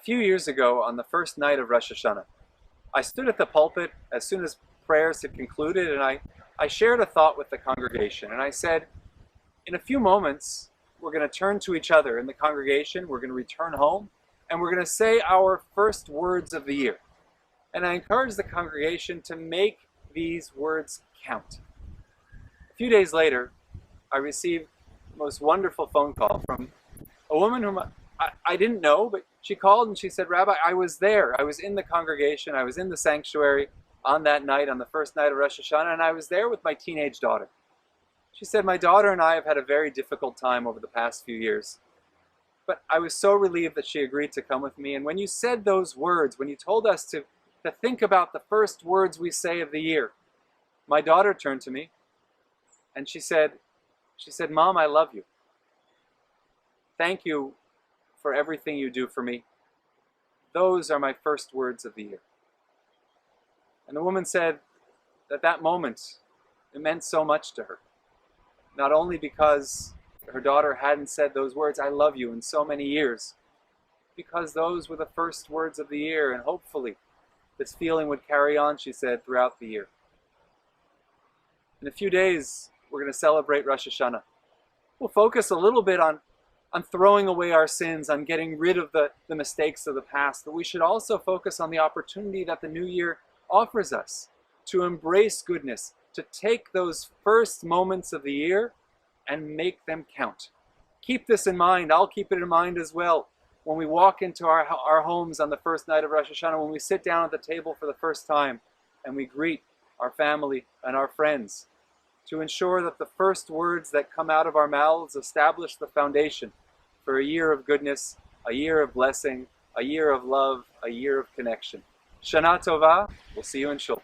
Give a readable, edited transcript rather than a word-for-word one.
few years ago, on the first night of Rosh Hashanah, I stood at the pulpit as soon as prayers had concluded, and I shared a thought with the congregation. And I said, in a few moments, we're going to turn to each other in the congregation, we're going to return home, and we're going to say our first words of the year. And I encourage the congregation to make these words count. A few days later, I received the most wonderful phone call from a woman whom I didn't know, but she called and she said, Rabbi, I was there. I was in the congregation. I was in the sanctuary on that night, on the first night of Rosh Hashanah, and I was there with my teenage daughter. She said, my daughter and I have had a very difficult time over the past few years, but I was so relieved that she agreed to come with me. And when you said those words, when you told us to think about the first words we say of the year, my daughter turned to me and she said, Mom, I love you. Thank you for everything you do for me. Those are my first words of the year. And the woman said that that moment, it meant so much to her. Not only because her daughter hadn't said those words, I love you, in so many years, because those were the first words of the year, and hopefully this feeling would carry on, she said, throughout the year. In a few days, we're going to celebrate Rosh Hashanah. We'll focus a little bit on throwing away our sins, on getting rid of the mistakes of the past, but we should also focus on the opportunity that the new year offers us to embrace goodness, to take those first moments of the year and make them count. Keep this in mind. I'll keep it in mind as well. When we walk into our homes on the first night of Rosh Hashanah, when we sit down at the table for the first time and we greet our family and our friends, to ensure that the first words that come out of our mouths establish the foundation for a year of goodness, a year of blessing, a year of love, a year of connection. Shana Tova. We'll see you in Shul.